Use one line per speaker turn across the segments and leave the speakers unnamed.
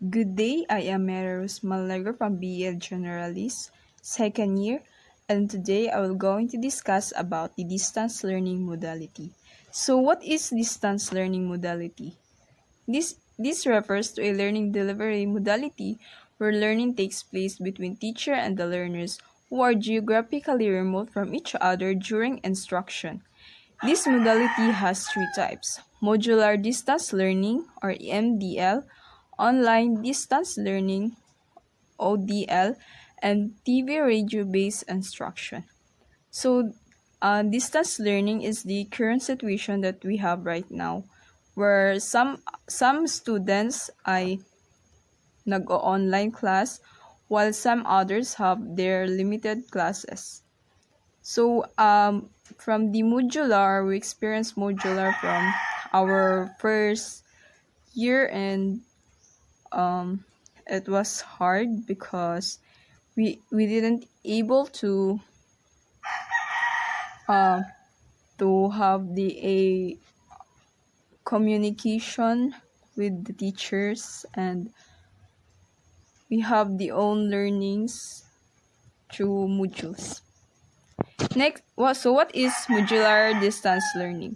Good day, I am Merus Malago from BL Generalist, second year, and today I will going to discuss about the distance learning modality. So what is distance learning modality? This refers to a learning delivery modality where learning takes place between teacher and the learners who are geographically remote from each other during instruction. This modality has three types: modular distance learning or MDL, online distance learning ODL, and TV radio-based instruction. So, distance learning is the current situation that we have right now, where some students ay nag-online class, while some others have their limited classes. So, from the modular, we experienced modular from our first year, and it was hard because we didn't able to have the a communication with the teachers, and we have the own learnings through modules. Next, what is modular distance learning?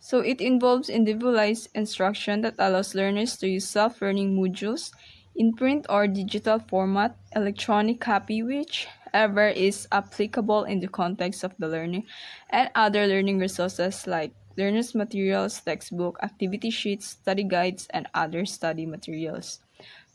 So it involves individualized instruction that allows learners to use self-learning modules in print or digital format, electronic copy, whichever is applicable in the context of the learning, and other learning resources like learners' materials, textbook, activity sheets, study guides, and other study materials.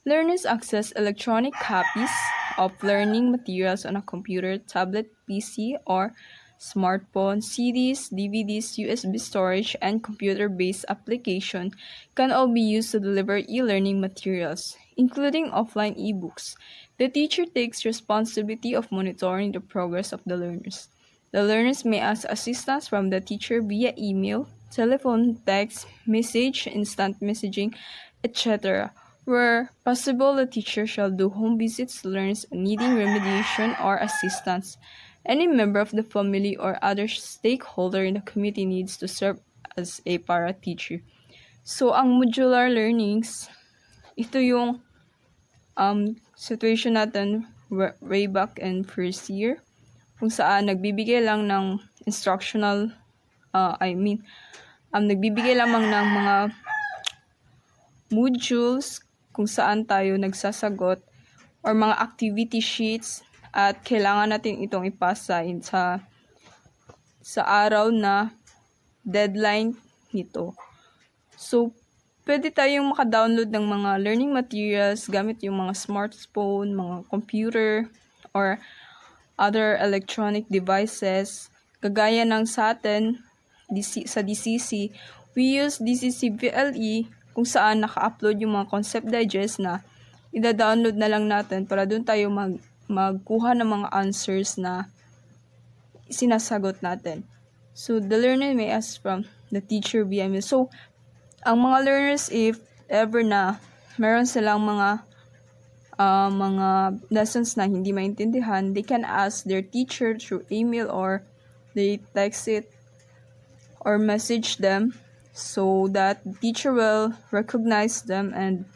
Learners access electronic copies of learning materials on a computer, tablet, PC, or smartphone. CDs, DVDs, USB storage, and computer-based application can all be used to deliver e-learning materials, including offline e-books. The teacher takes responsibility of monitoring the progress of the learners. The learners may ask assistance from the teacher via email, telephone, text, message, instant messaging, etc. Where possible, the teacher shall do home visits to learners needing remediation or assistance. Any member of the family or other stakeholder in the committee needs to serve as a para-teacher. So, ang modular learnings, ito yung situation natin way back in first year, kung saan nagbibigay lang ng instructional, nagbibigay lamang ng mga modules kung saan tayo nagsasagot or mga activity sheets, at kailangan natin itong ipasa sa araw na deadline nito. So, pwede tayong maka-download ng mga learning materials gamit yung mga smartphone, mga computer, or other electronic devices. Kagaya ng sa atin, sa DCC, we use DCC VLE kung saan naka-upload yung mga concept digest na ida-download na lang natin para doon tayo magkuha ng mga answers na sinasagot natin. So, the learner may ask from the teacher via email. So, ang mga learners, if ever na meron silang mga lessons na hindi maintindihan, they can ask their teacher through email, or they text it or message them so that the teacher will recognize them, and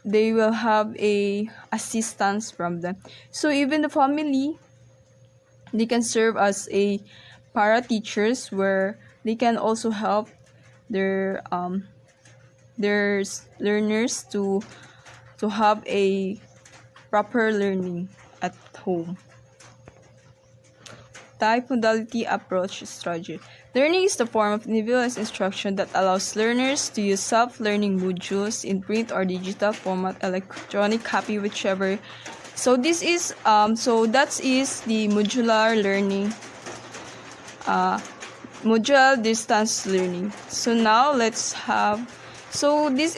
they will have a assistance from them. So even the family, they can serve as a para teachers where they can also help their learners to have a proper learning at home. Type, modality, approach, strategy. Learning is the form of individualized instruction that allows learners to use self-learning modules in print or digital format, electronic copy, whichever. So that is the modular learning, modular distance learning. So now this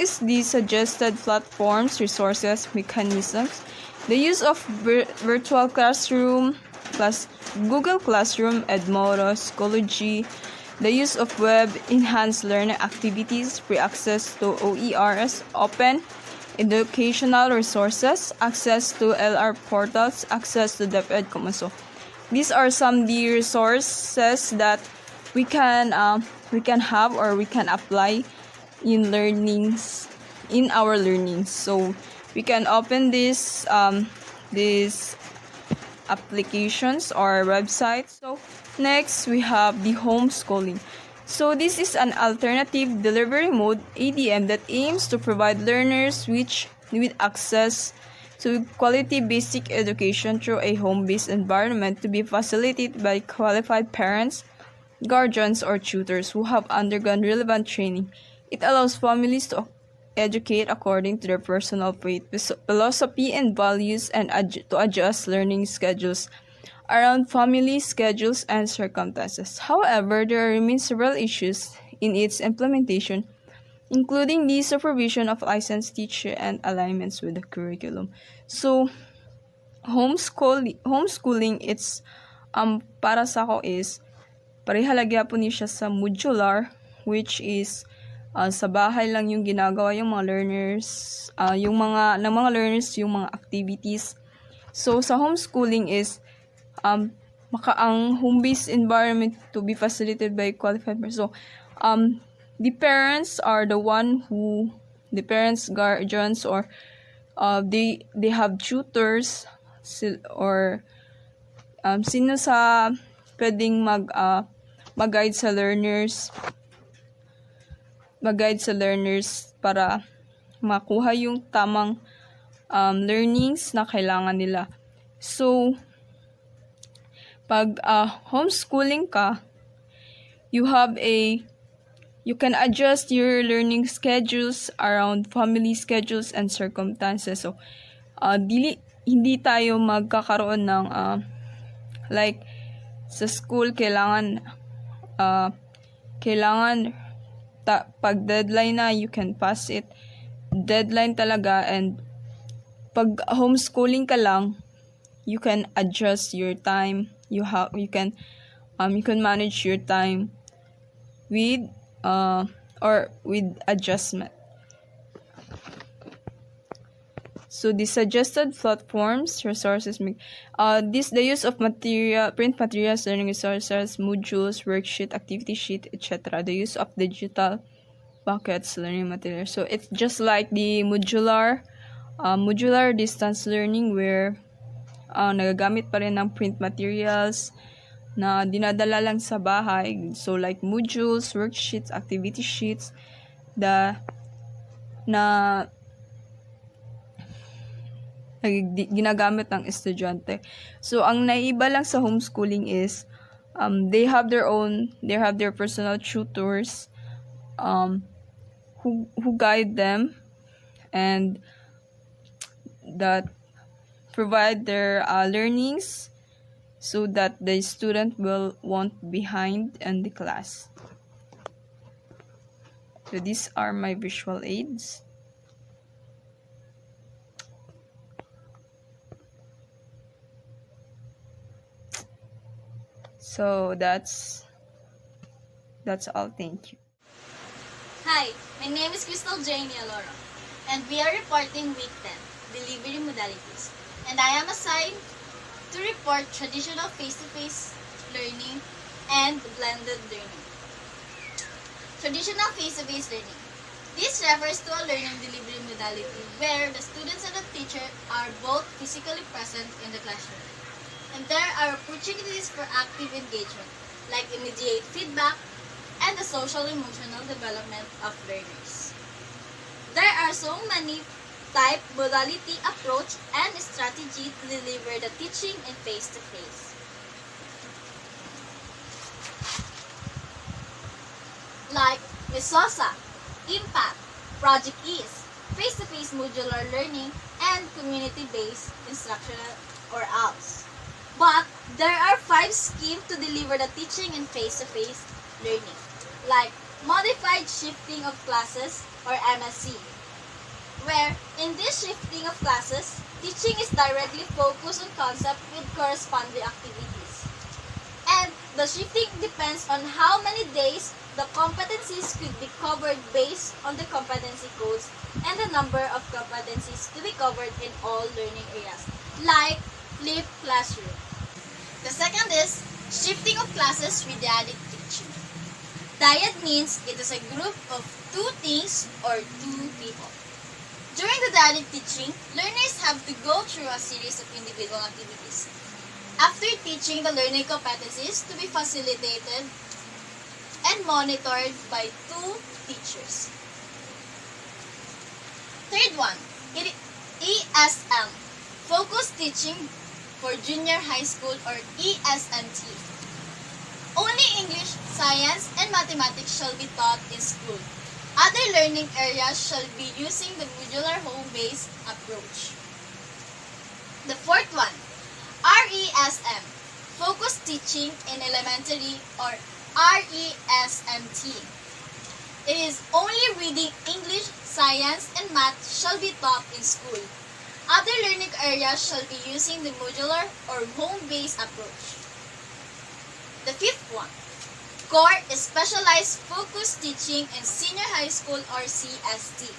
is the suggested platforms, resources, mechanisms. The use of virtual classroom, plus Google Classroom, Edmodo, Schoology, the use of web, enhanced learning activities, free access to OERs, open educational resources, access to LR portals, access to DepEd Kumaso. These are some of the resources that we can have or we can apply in learnings in our learning. So we can open this applications or websites. So next we have the homeschooling. So this is an alternative delivery mode ADM that aims to provide learners with access to quality basic education through a home-based environment to be facilitated by qualified parents, guardians, or tutors who have undergone relevant training. It allows families to educate according to their personal faith, philosophy, and values, and to adjust learning schedules around family schedules and circumstances. However, there remain several issues in its implementation, including the supervision of licensed teacher and alignments with the curriculum. So, homeschooling, it's para sa ako is parehalagya po niya sa modular, which is sa bahay lang yung ginagawa yung mga learners, yung mga learners yung mga activities. So sa homeschooling is ang home-based environment to be facilitated by qualified persons. So the parents are the parents, guardians, or they have tutors or sino sa pwedeng mag-guide sa learners para makuha yung tamang learnings na kailangan nila. So pag homeschooling ka, you can adjust your learning schedules around family schedules and circumstances. So hindi tayo magkakaroon ng like sa school kailangan pag deadline na, you can pass it deadline talaga, and pag homeschooling ka lang, you can adjust your time. You can manage your time with adjustment. So the suggested platforms, resources, the use of print materials, learning resources, modules, worksheet, activity sheet, etc. The use of digital buckets, learning materials. So it's just like the modular distance learning where nagagamit pa rin ng print materials na dinadala lang sa bahay. So like modules, worksheets, activity sheets, ginagamit ng estudyante. So ang naiiba lang sa homeschooling is they have their personal tutors who guide them and that provide their learnings so that the student won't behind in the class. So these are my visual aids. So that's all. Thank you.
Hi, my name is Crystal Jane Aloro, and we are reporting week 10, delivery modalities. And I am assigned to report traditional face-to-face learning and blended learning. Traditional face-to-face learning. This refers to a learning delivery modality where the students and the teacher are both physically present in the classroom. And there are opportunities for active engagement, like immediate feedback and the social-emotional development of learners. There are so many type, modality, approach, and strategy to deliver the teaching in face-to-face. Like Misosa, Impact, Project Ease, face-to-face modular learning, and community-based instructional or ALS. But there are 5 schemes to deliver the teaching in face-to-face learning, like Modified Shifting of Classes or MSC, where in this shifting of classes, teaching is directly focused on concept with corresponding activities. And the shifting depends on how many days the competencies could be covered based on the competency codes and the number of competencies to be covered in all learning areas, like flipped classroom. The second is shifting of classes with dyadic teaching. Dyad means it is a group of 2 things or 2 people. During the dynamic teaching, learners have to go through a series of individual activities. After teaching, the learning competencies to be facilitated and monitored by 2 teachers. Third one, ESM, Focused Teaching for Junior High School or ESMT. Only English, science, and mathematics shall be taught in school. Other learning areas shall be using the modular home-based approach. The fourth one, RESM, Focused Teaching in Elementary or RESMT. It is only reading, English, science, and math shall be taught in school. Other learning areas shall be using the modular or home-based approach. The fifth one, Core is Specialized Focused Teaching in Senior High School or CST.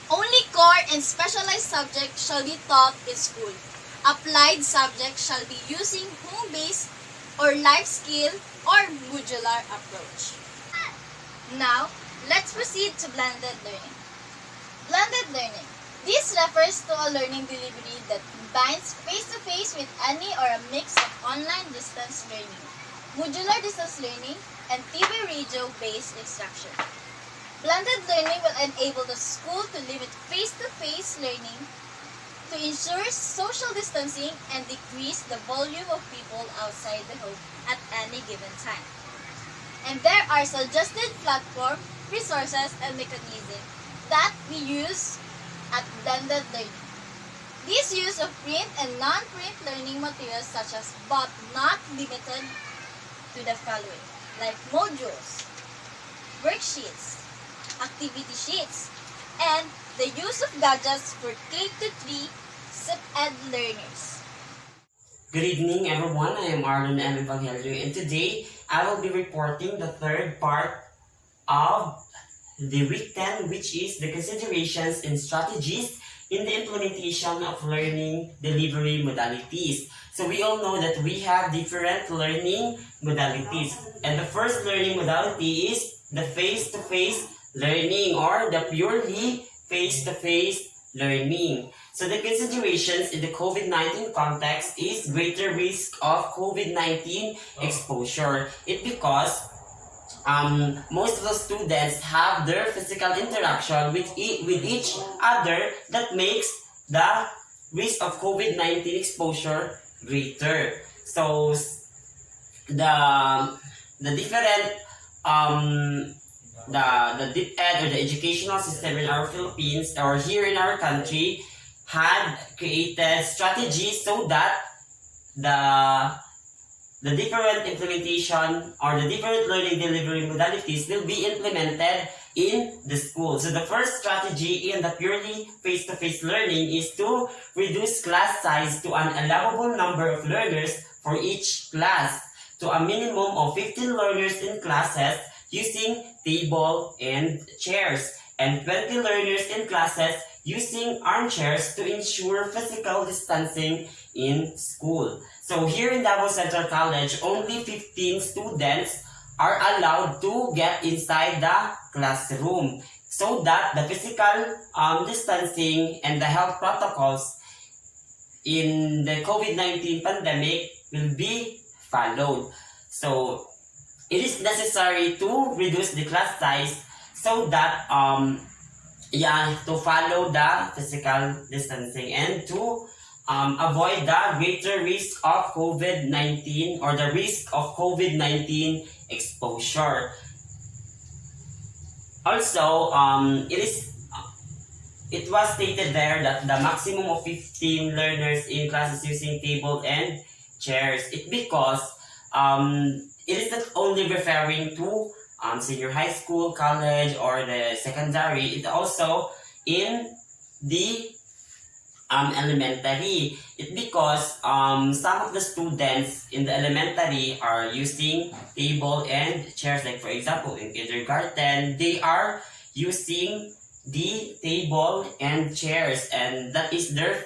Only core and specialized subjects shall be taught in school. Applied subjects shall be using home-based or life skill or modular approach. Now, let's proceed to blended learning. Blended learning. This refers to a learning delivery that combines face-to-face with any or a mix of online distance learning, modular distance learning, and TV radio-based instruction. Blended learning will enable the school to limit face-to-face learning to ensure social distancing and decrease the volume of people outside the home at any given time. And there are suggested platform, resources, and mechanisms that we use at blended learning. This use of print and non-print learning materials such as but not limited to the following, like modules, worksheets, activity sheets, and the use of gadgets for K-3 SIP-Ed learners.
Good evening, everyone. I am Arlen M. Evangelio, and today I will be reporting the third part of the week 10, which is the considerations and strategies in the implementation of learning delivery modalities. So we all know that we have different learning modalities, and the first learning modality is the face-to-face learning or the purely face-to-face learning. So the considerations in the COVID-19 context is greater risk of COVID-19 exposure. It because most of the students have their physical interaction with each other that makes the risk of COVID-19 exposure greater. So the different the deep ed or the educational system in our Philippines or here in our country had created strategies so that the different implementation or the different learning delivery modalities will be implemented in the school. So the first strategy in the purely face-to-face learning is to reduce class size to an allowable number of learners for each class to a minimum of 15 learners in classes using table and chairs, and 20 learners in classes using armchairs to ensure physical distancing in school. So here in Davao Central College, only 15 students are allowed to get inside the classroom so that the physical distancing and the health protocols in the COVID-19 pandemic will be followed. So it is necessary to reduce the class size so that to follow the physical distancing and to avoid the greater risk of COVID-19 or the risk of COVID-19 exposure. Also, it was stated there that the maximum of 15 learners in classes using table and chairs. It because it is not only referring to senior high school, college, or the secondary. It also in the elementary. It because some of the students in the elementary are using table and chairs. Like for example, in kindergarten, they are using the table and chairs, and that is their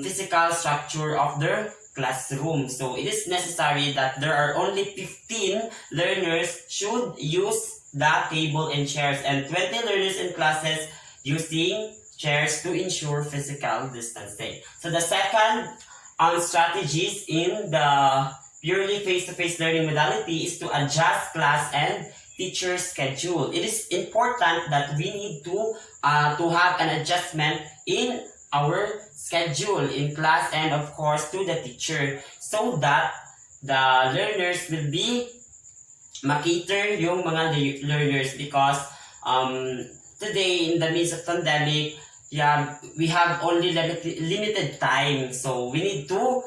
physical structure of their classroom. So it is necessary that there are only 15 learners should use the table and chairs, and 20 learners in classes using chairs to ensure physical distancing. So the second strategies in the purely face-to-face learning modality is to adjust class and teacher schedule. It is important that we need to have an adjustment in our schedule in class and of course to the teacher so that the learners will be makater yung mga learners because today in the midst of pandemic, yeah, we have only limited time, so we need to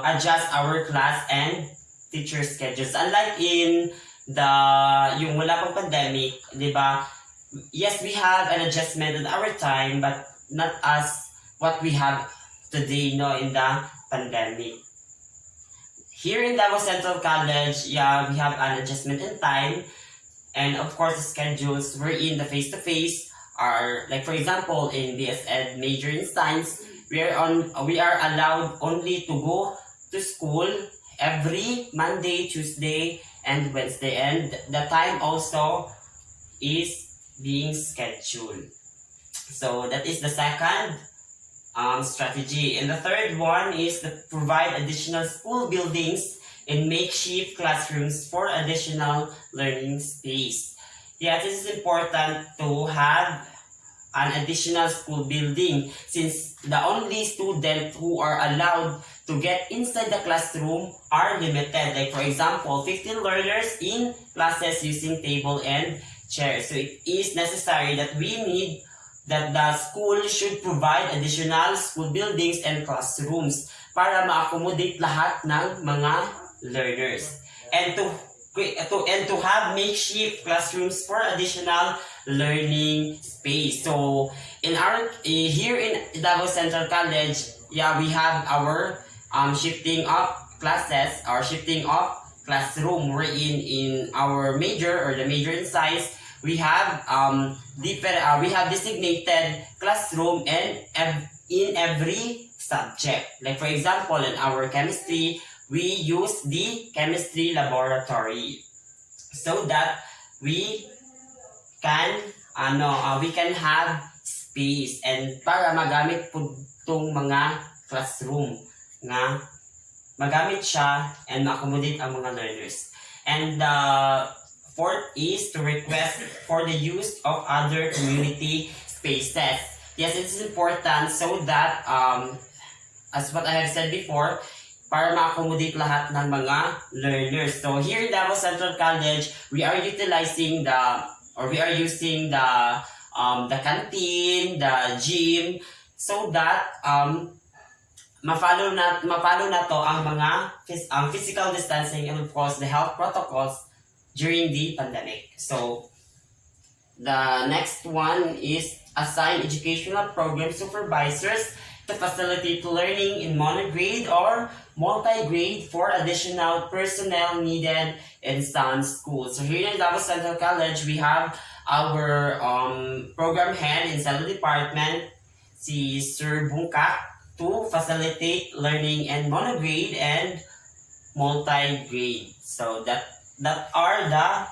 adjust our class and teacher schedules. Unlike in yung wala pang pandemic, di ba? Yes, we have an adjustment in our time, but not as what we have today, no, in the pandemic. Here in Davao Central College, yeah, we have an adjustment in time, and of course the schedules wherein the face-to-face are, like for example, in BSED major in science, we are allowed only to go to school every Monday, Tuesday, and Wednesday, and the time also is being scheduled. So that is the second strategy. And the third one is to provide additional school buildings and makeshift classrooms for additional learning space. Yes, it is important to have an additional school building since the only students who are allowed to get inside the classroom are limited. Like for example, 15 learners in classes using table and chairs. So it is necessary that that the school should provide additional school buildings and classrooms para ma-accommodate lahat ng mga learners. And to have makeshift classrooms for additional learning space. So in our here in Davao Central College, yeah, we have our shifting of classes or shifting of classroom wherein in our major or the major in science we have we have designated classroom and in every subject. Like for example, in our chemistry, we use the chemistry laboratory so that we can have space and para magamit po itong mga classroom nga magamit siya and ma-accommodate ang mga learners. And the fourth is to request for the use of other community spaces. Yes, it is important so that as what I have said before, para ma-accommodate lahat ng mga learners. So here in Davao Central College, we are using the canteen, the gym, so that ma-follow na to ang mga physical distancing and of course the health protocols during the pandemic. So the next one is assign educational program supervisors to facilitate learning in monograde or multi-grade for additional personnel needed in some schools. So here in Davao Central College, we have our program head in Cell Department, si Sir Bungka, to facilitate learning in monograde and multi-grade. So that are the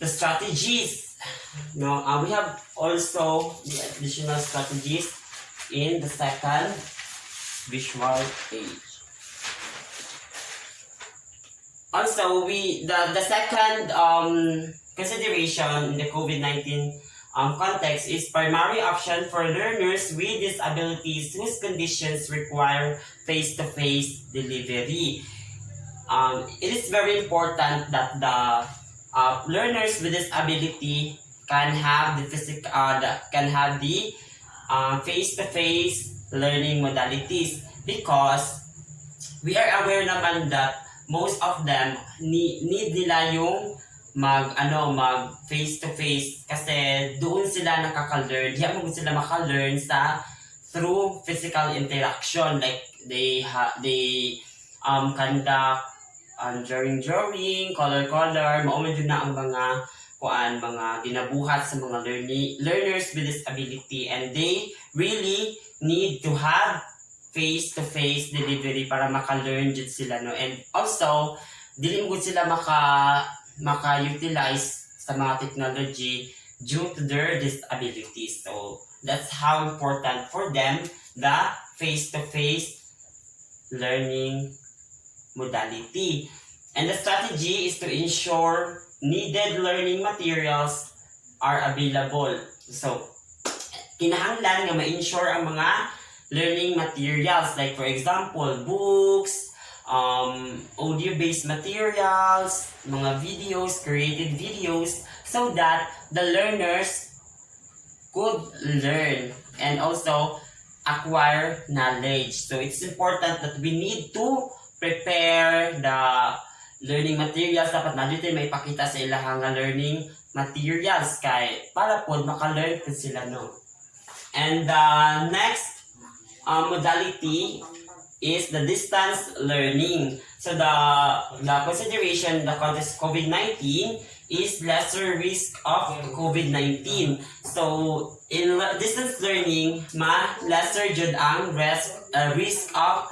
strategies. Now we have also the additional strategies in the second visual page. Also, the second consideration in the COVID-19 context is primary option for learners with disabilities whose conditions require face-to-face delivery. It is very important that the learners with disability can have the face-to-face learning modalities because we are aware naman that most of them need nila yung mag face to face kasi doon sila nakaka-learn. Di mo sila maka-learn through physical interaction, like they conduct drawing, color, mao man jud na ang mga ginabuhat sa mga learners with disability, and they really need to have face-to-face delivery para maka-learn jud sila, no. And also dili mo sila maka-utilize sa mga technology due to their disabilities. So that's how important for them the face-to-face learning modality. And the strategy is to ensure needed learning materials are available. So, kinahanglan nga ma-ensure ang mga learning materials, like for example, books, audio-based materials, mga videos, created videos, so that the learners could learn and also acquire knowledge. So it's important that we need to prepare the learning materials. Dapat na dito may ipakita sa ilahang learning materials kay para po maka-learn po sila, no. And the next modality is the distance learning. So the consideration, the context COVID-19 is lesser risk of COVID-19. So in distance learning, lesser jud ang risk of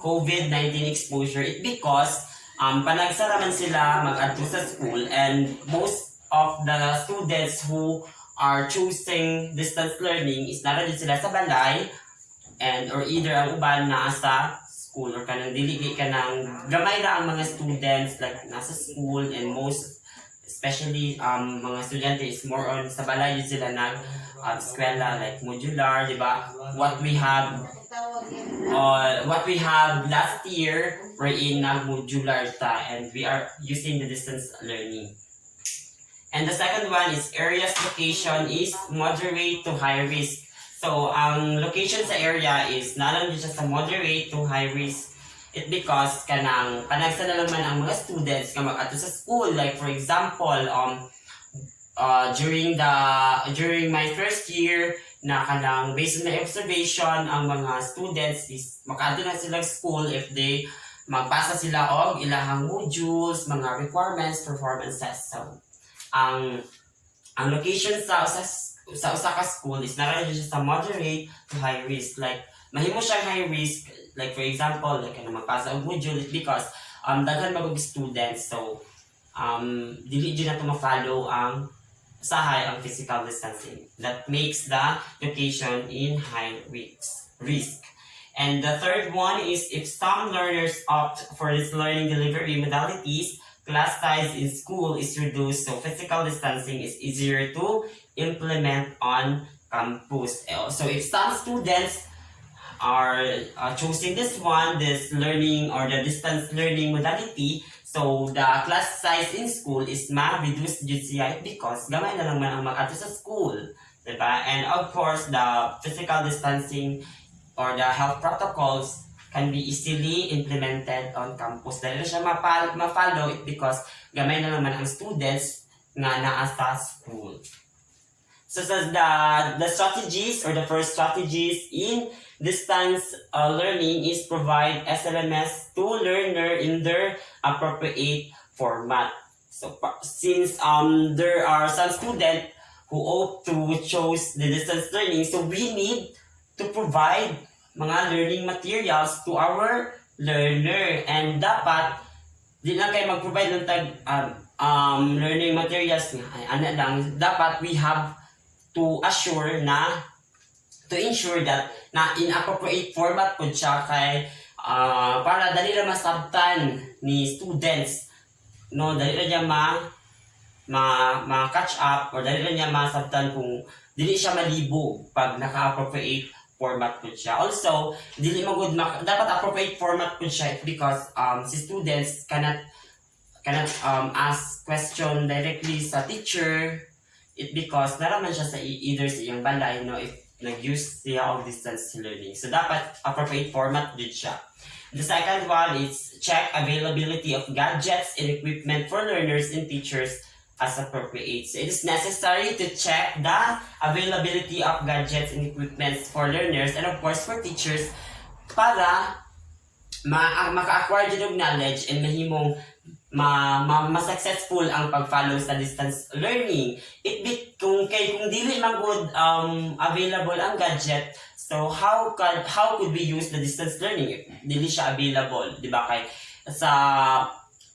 COVID-19 exposure. It because panagsara man sila mag-adto sa school, and most of the students who are choosing distance learning is naradin sila sa balay, and or either ang uban na sa school or kanang dili kanang gamay ra ang mga students like nasa school, and most especially mga estudyante is more on sa balay yun sila nag eskwela like modular, di ba? What we have last year we're in modular ta, and we are using the distance learning. And the second one is area's location is moderate to high risk. So, ang location sa area is nalang siya sa moderate to high risk. It because kanang panagsa na naman ang mga students nga mag-ato sa school. Like for example, during my first year na kanang based on my observation, ang mga students is maka-ato na silang school if they magpasa sila og ilahang modules, mga requirements, performances. So, ang location sa usa ka school is nakalagay siya sa moderate to high risk. Like mahimo siya high risk, like for example, like magpasa og module because daghan magog students, so dili jud nato ma-follow ang ang physical distancing. That makes the location in high risk. And the third one is if some learners opt for this learning delivery modalities, class size in school is reduced, so physical distancing is easier to implement on campus. So if some students are choosing this learning or the distance learning modality, so the class size in school is ma-reduced due siya because gamay na lang man ang mag-ato sa school, diba? And of course, the physical distancing or the health protocols can be easily implemented on campus. Dahil siya ma-follow it because gamay na naman ang students nga naa sa school. So the strategies or the first strategies in distance learning is provide SLMS to learner in their appropriate format. So since there are some students who opt to choose the distance learning, so we need to provide mga learning materials to our learner, and dapat di lang kayo mag-provide ng learning materials lang, dapat we have to ensure that na inappropriate format po siya kay para dali ra masabtan ni students, no, dali ra niya catch up or dali ra niya masabtan kung dili siya malibo pag naka-appropriate format po siya. Also, dili magud dapat appropriate format po siya because si students cannot ask question directly sa teacher. It because naraman siya sa either sa iyang balay, no, if nag-use siya of distance learning. So dapat appropriate format din siya. The second one is check availability of gadgets and equipment for learners and teachers as appropriate. So it is necessary to check the availability of gadgets and equipment for learners and of course for teachers para maka-acquire din og knowledge and mahimong ma-successful ang pag-follow sa distance learning. Kung dili man good available ang gadget, so how could we use the distance learning if dili siya available, di ba? Kay sa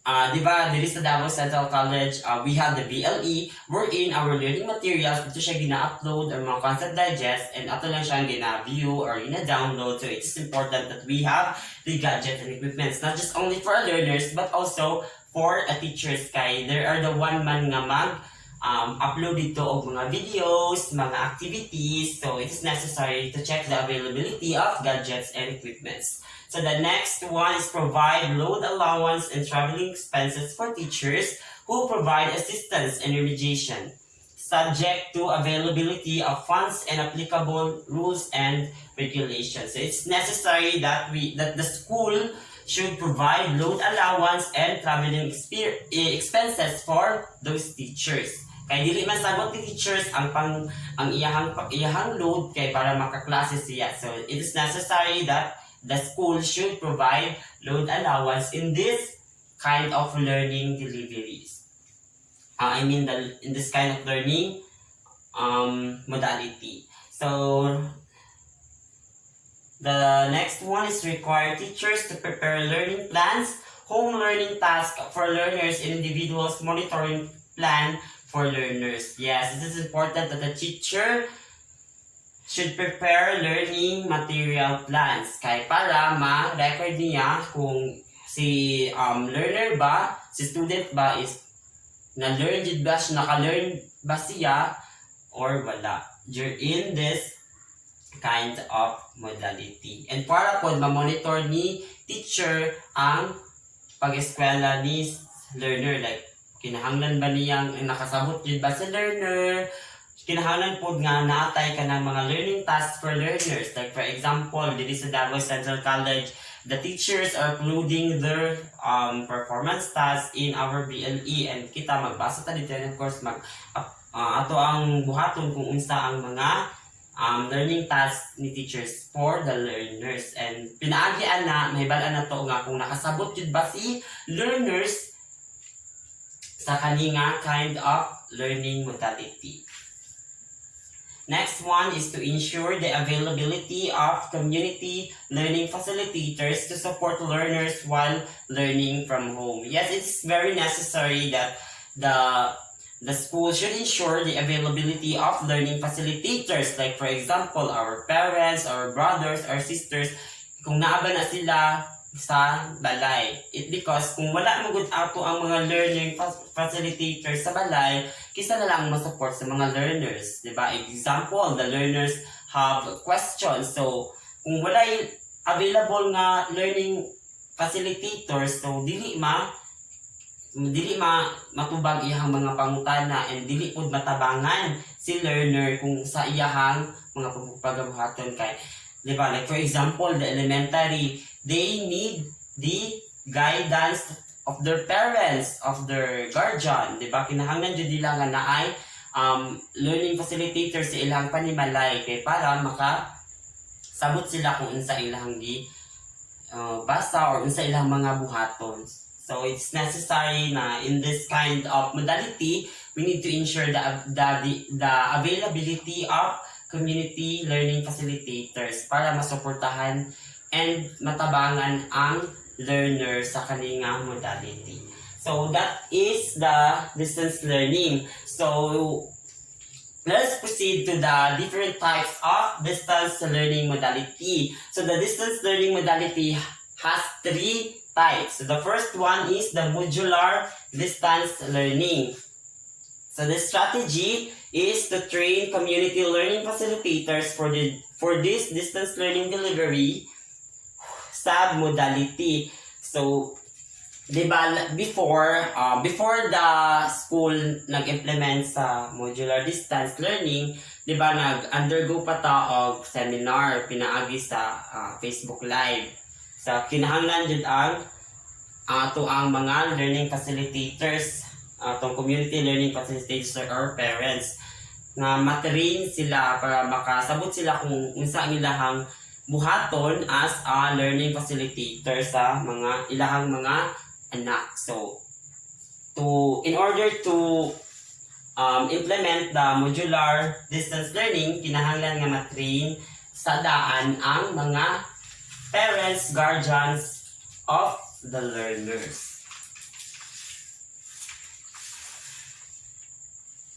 di ba, diri sa Davao Central College, we have the BLE, wherein our learning materials, ito siya gina-upload or mga concept digest, and ato lang siya gina-view or gina-download. So, it is important that we have the gadgets and equipments, not just only for our learners, but also for a teachers. Kay there are the one man nga upload dito og mga videos, mga activities. So, it is necessary to check the availability of gadgets and equipments. So the next one is provide load allowance and traveling expenses for teachers who provide assistance and remediation, subject to availability of funds and applicable rules and regulations. So it's necessary that the school should provide load allowance and traveling expenses for those teachers. Kay dili man sagot ni teachers ang iyahang load kay para makaklase siya. So it is necessary that the school should provide load allowance in this kind of learning deliveries. In this kind of learning modality. So, the next one is require teachers to prepare learning plans, home learning tasks for learners, and individuals monitoring plan for learners. Yes, it is important that the teacher should prepare learning material plans kay para ma-record niya kung si learner ba, si student ba is na-learn did ba siya, naka-learn ba siya or wala in this kind of modality. And para po ma-monitor ni teacher ang pag-eskwela ni learner, like kinahanglan ba niyang nakasabot did ba si learner, kinahanglan po nga naatay ka ng mga learning tasks for learners. Like for example, dito sa Davao Central College, the teachers are uploading their performance tasks in our BLE, and kita magbasa ta dito, and of course ato ang buhaton kung unsa ang mga learning tasks ni teachers for the learners. And pinaagian na, mahibalaan na to nga kung nakasabot yun ba si learners sa kaninga kind of learning modality. Next one is to ensure the availability of community learning facilitators to support learners while learning from home. Yes, it's very necessary that the school should ensure the availability of learning facilitators. Like for example, our parents, our brothers, our sisters, kung naaba na sila sa balay. Because kung wala magud ato ang mga learning facilitators sa balay, kisa na lang ma-support sa mga learners. Diba? Example, the learners have questions. So, kung wala available nga learning facilitators, so dili matubag iyahang mga pangutana, and dili pud matabangan si learner kung sa iyahang mga pagbuhaton kay, diba? Like for example, the elementary, they need the guidance of their parents, of their guardian, diba? Kinahanglan jud nila nga naay learning facilitator sa ilang panimalay kay para makasabot sila kung unsa ilang basa or unsa ilang mga buhaton. So it's necessary na in this kind of modality, we need to ensure the availability of community learning facilitators para masuportahan and matabangan ang learner sa kaninga modality. So that is the distance learning. So let's proceed to the different types of distance learning modality. So the distance learning modality has 3 types. So the first one is the modular distance learning. So the strategy is to train community learning facilitators for this distance learning delivery sub-modality. So, diba, before the school nag-implement sa modular distance learning, diba, nag-undergo pa ta og seminar pinaagi sa Facebook Live. So, kinahanglan jud ang ang mga learning facilitators, atong community learning facilitators or parents nga matrain sila para makasabot sila kung unsa ang ilahang buhaton as a learning facilitator sa mga ilahang mga anak. So, in order to implement the modular distance learning, kinahanglan nga matrain sa daan ang mga parents, guardians of the learners.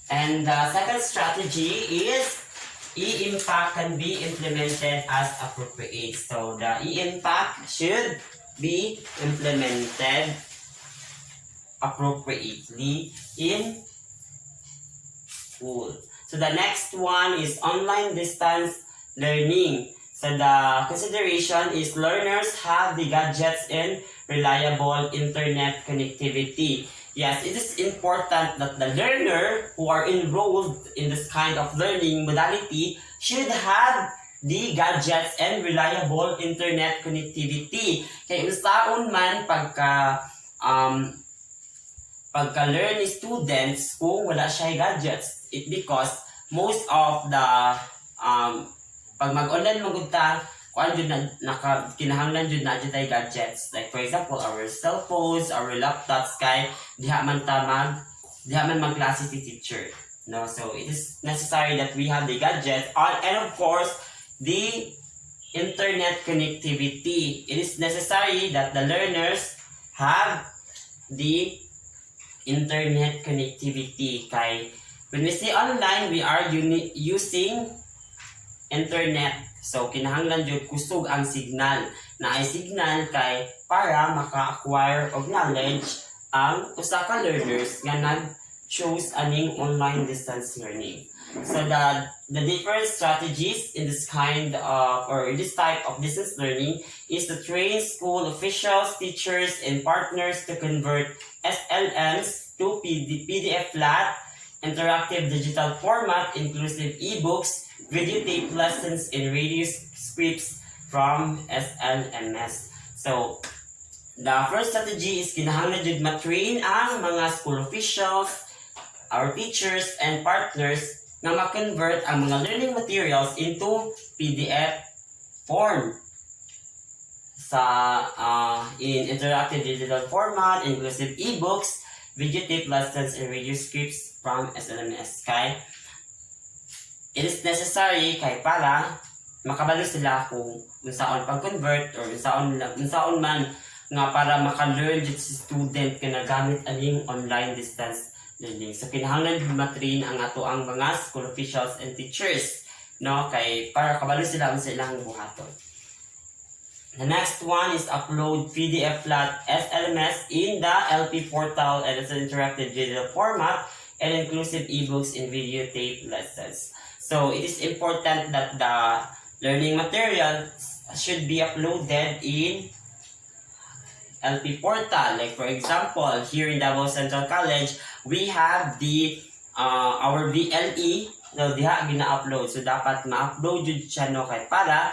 And the second strategy is e-impact can be implemented as appropriate. So the e-impact should be implemented appropriately in school. So the next one is online distance learning. So the consideration is learners have the gadgets and reliable internet connectivity. Yes, it is important that the learner who are enrolled in this kind of learning modality should have the gadgets and reliable internet connectivity. Kaya unsaon man pagka-learn ni students kung wala siya gadgets, it because most of the pag mag-online magudta kuan jud na kinahanglan jud na jud tay gadgets, like for example our cell phones, our laptops, kay diha man magklase si teacher, no? So it is necessary that we have the gadgets and of course the internet connectivity. It is necessary that the learners have the internet connectivity. Kay when we say online, we are using internet. So kinahanglan jud kusog ang signal. Na ay signal kay para maka-acquire of knowledge ang usa ka learners nga nag-choose aning online distance learning. So the different strategies in this kind of or this type of distance learning is to train school officials, teachers, and partners to convert SLMs to PDF flat, interactive digital format, inclusive ebooks, videotape lessons, and radio scripts from SLMS. So, the first strategy is kinahanglan jud ma-train ang mga school officials, our teachers, and partners na ma-convert ang mga learning materials into PDF form sa in interactive digital format, inclusive ebooks, videotape lessons, and radio scripts from SLMS. Kay it is necessary kay para makabalo sila kung unsaon pag-convert or unsaon man nga para maka-learn jud si student nga nagamit aning online distance learning. So kinahanglan ma-train ang ato ang mga school officials and teachers, no, kay para kabalo sila sa ilang buhaton. The next one is upload PDF flat SLMS in the LP portal and it's an interactive digital format and inclusive ebooks and videotape lessons. So it is important that the learning materials should be uploaded in LP portal. Like for example, here in Davao Central College, we have the our VLE, no, diha gina-upload. So dapat ma-upload jud siya, no, kay para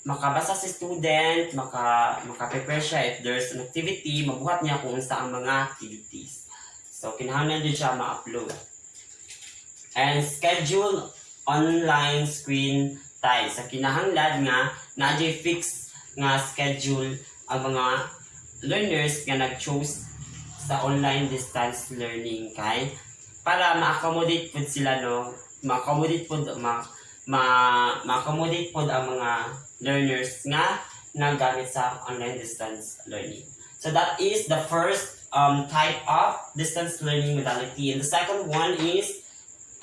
makabasa si student, maka-prepare siya if there's an activity, mabuhat niya kung unsa ang mga activities. So kinahanglan jud siya ma-upload. And schedule online screen time. So kinahanglan nga na-jay fix nga schedule ang mga learners nga nag-choose sa online distance learning kay para ma-accommodate pud sila, no, ma-accommodate pud ma-accommodate pud ang mga learners nga nagamit sa online distance learning. So that is the first type of distance learning modality. And the second one is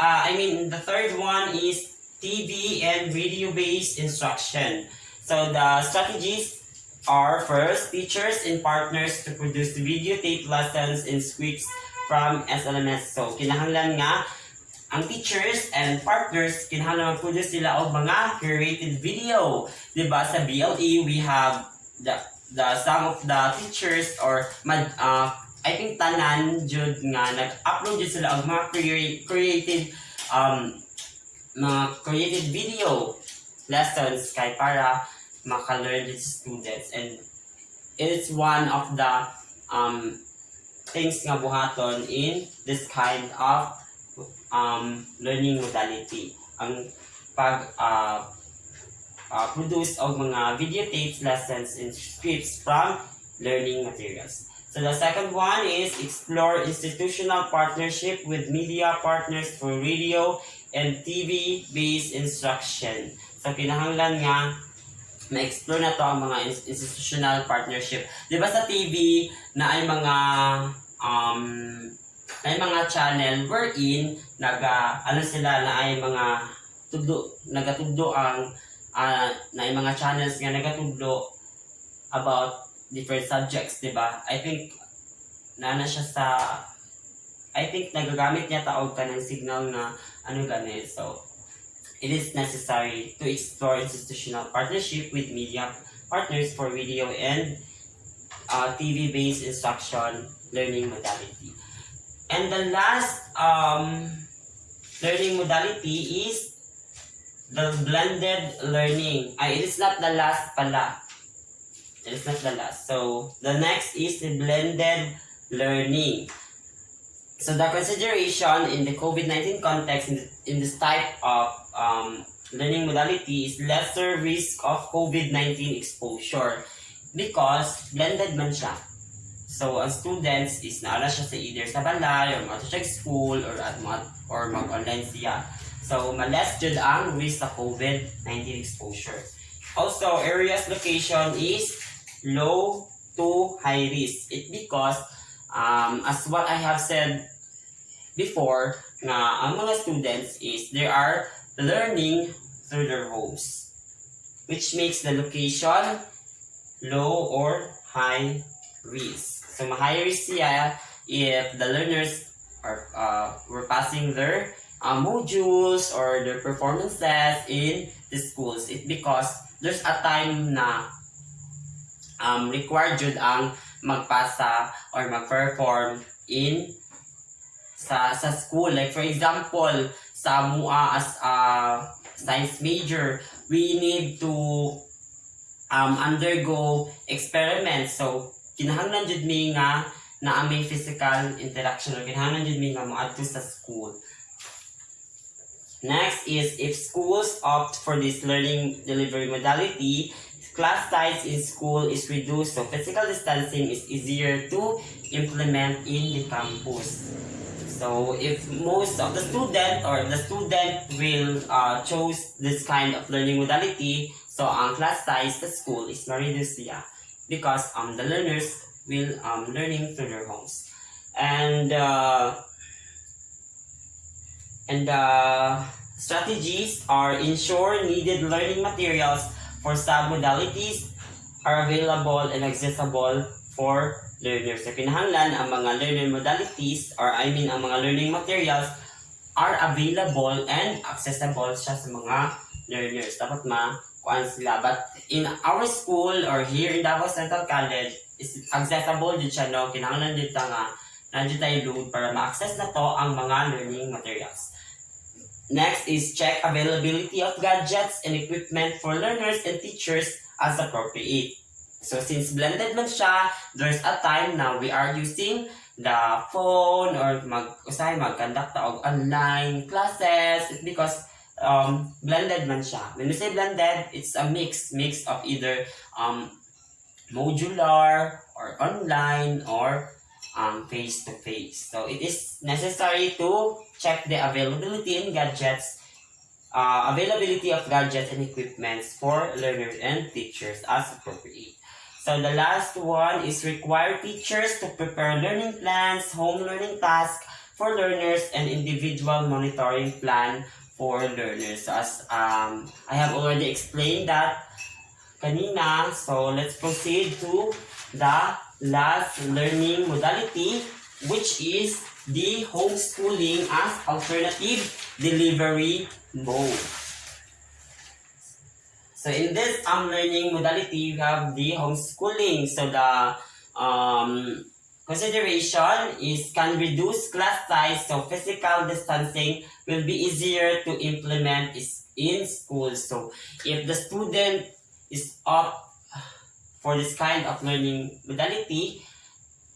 the third one is TV and video-based instruction. So the strategies are first, teachers and partners to produce videotape lessons and scripts from SLMS. So kinahanglan nga ang teachers and partners kinahanglan mag-produce sila og mga curated video. Diba sa BLE we have the some of the teachers or I think tanan jud nga nag-upload jud sila og mga created video lessons kay para maka-learn these students, and it's one of the things nga buhaton in this kind of learning modality, ang produce og mga videotapes, lessons, and scripts from learning materials. So the second one is explore institutional partnership with media partners for radio and TV-based instruction. So kinahanglan nga ma-explore na to ang mga institutional partnership. Di ba sa TV na ay mga na mga channel wherein ano sila na ay mga nagatudlo ang na ay mga channels nga nagatudlo about different subjects, di ba? I think nagagamit niya taog ka ng signal na ano gani. So, it is necessary to explore institutional partnership with media partners for video and TV-based instruction learning modality. And the last learning modality is the blended learning. It is not the last pala. It is not the last. So, the next is the blended learning. So, the consideration in the COVID-19 context in this type of learning modality is lesser risk of COVID-19 exposure because blended man siya. So, ang students is naala siya sa either sa balay or mag-check school or mag-online siya. So, maless jud ang risk sa COVID-19 exposure. Also, area's location is low to high risk. It because, as what I have said before, nga ang mga students is they are learning through their homes, which makes the location low or high risk. So, high risk siya if the learners were passing their modules or their performances in the schools. It because there's a time na required jud ang magpasa or mag-perform in sa school. Like for example, sa MUA as a science major, we need to undergo experiments. So, kinahanglan jud mi nga na may physical interaction or kinahanglan jud mi nga moadto sa school. Next is if schools opt for this learning delivery modality, class size in school is reduced, so physical distancing is easier to implement in the campus. So if most of the student will choose this kind of learning modality, so ang class size sa school is ma-reduce siya because the learners will learning through their homes. And strategies are ensure needed learning materials for sub-modalities are available and accessible for learners. So, kinahanglan ang mga learning modalities ang mga learning materials are available and accessible siya sa mga learners. Dapat kuan sila. But in our school or here in Davao Central College, is accessible din siya, no? Kinahanglan din nga nandiyo tayo load para ma-access na to ang mga learning materials. Next is check availability of gadgets and equipment for learners and teachers as appropriate. So since blended man siya, there's a time now we are using the phone or mag-conduct og online classes. It's because blended man siya. When we say blended, it's a mix of either modular or online or face-to-face. So it is necessary to check the availability of gadgets and equipments for learners and teachers as appropriate. So the last one is require teachers to prepare learning plans, home learning tasks for learners, and individual monitoring plan for learners. So as I have already explained that kanina, so let's proceed to the last learning modality, which is the homeschooling as alternative delivery mode. So in this learning modality, you have the homeschooling. So the consideration is can reduce class size, so physical distancing will be easier to implement in school. So if the student is up for this kind of learning modality,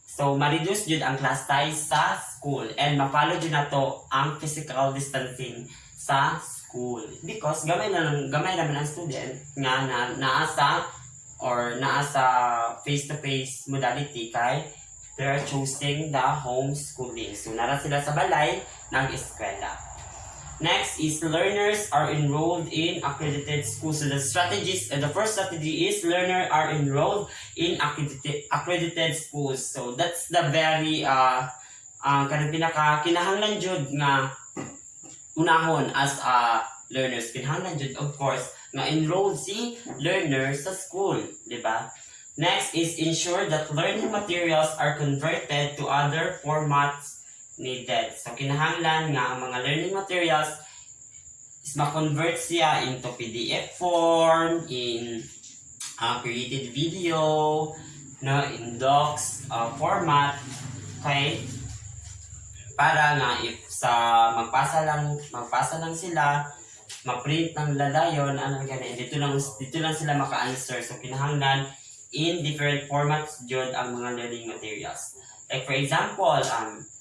so ma-reduce jud ang class size sa school and ma-follow jud nato ang physical distancing sa school because gamay naman ang student nga naasa face-to-face modality kay they are choosing the homeschooling. So nara sila sa balay nag-eskwela. Next is learners are enrolled in accredited schools. So the first strategy is learners are enrolled in accredited schools. So that's the very kanang pinaka kinahanglan jud nga unahon as a learners, kinahanglan jud of course nga enroll si learner sa school, di ba? Next is ensure that learning materials are converted to other formats needed. So kinahanglan nga ang mga learning materials is ma-convert siya into PDF form, in created video, no, in docs format, okay? Para nga if sa magpasa lang sila, ma-print ng lalayon, dito lang sila maka-answer. So kinahanglan in different formats jud ang mga learning materials. Like for example,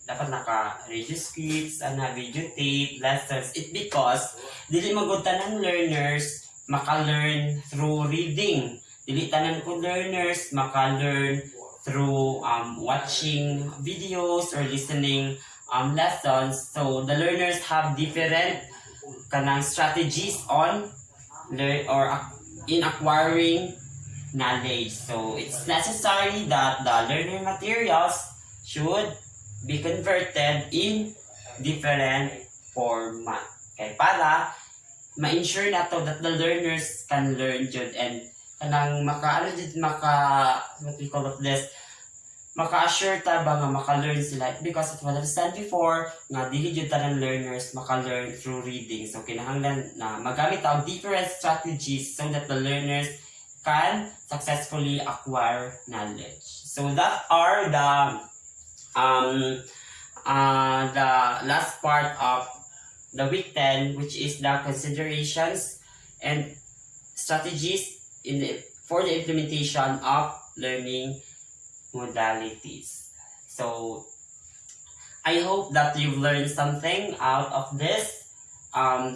dapat naka-radio scripts, video tape, lessons. It because dili magud tanan learners maka-learn through reading. Dili tanan ko learners maka-learn through watching videos or listening lessons. So the learners have different kanang strategies on learn or in acquiring knowledge. So it's necessary that the learning materials should be converted in different format. Okay, para ma-ensure na to that the learners can learn jud and kanang what we call of this, maka-assure ta ba nga maka-learn sila, because what I've said before nga dili jud tanang learners maka-learn through reading. So kinahanglan na magamit ta og different strategies so that the learners can successfully acquire knowledge. So that are the last part of the week 10, which is the considerations and strategies for the implementation of learning modalities. So I hope that you've learned something out of this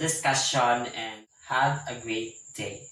discussion, and have a great day.